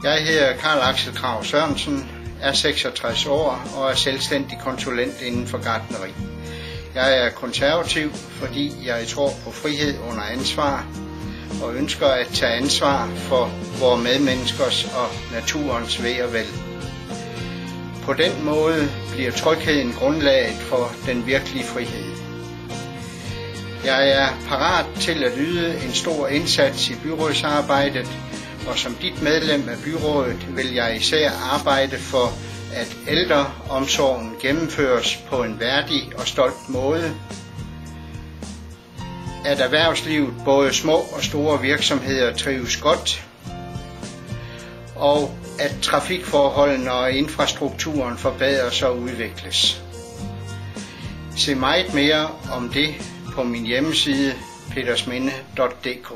Jeg hedder Karl Axel Krag Sørensen, er 66 år og er selvstændig konsulent inden for gartneri. Jeg er konservativ, fordi jeg tror på frihed under ansvar og ønsker at tage ansvar for vores medmenneskers og naturens ve og vel. På den måde bliver trygheden grundlaget for den virkelige frihed. Jeg er parat til at yde en stor indsats i byrådsarbejdet, og som dit medlem af byrådet vil jeg især arbejde for, at ældreomsorgen gennemføres på en værdig og stolt måde, at erhvervslivet, både små og store virksomheder, trives godt, og at trafikforholdene og infrastrukturen forbedres og udvikles. Se meget mere om det på min hjemmeside petersminde.dk.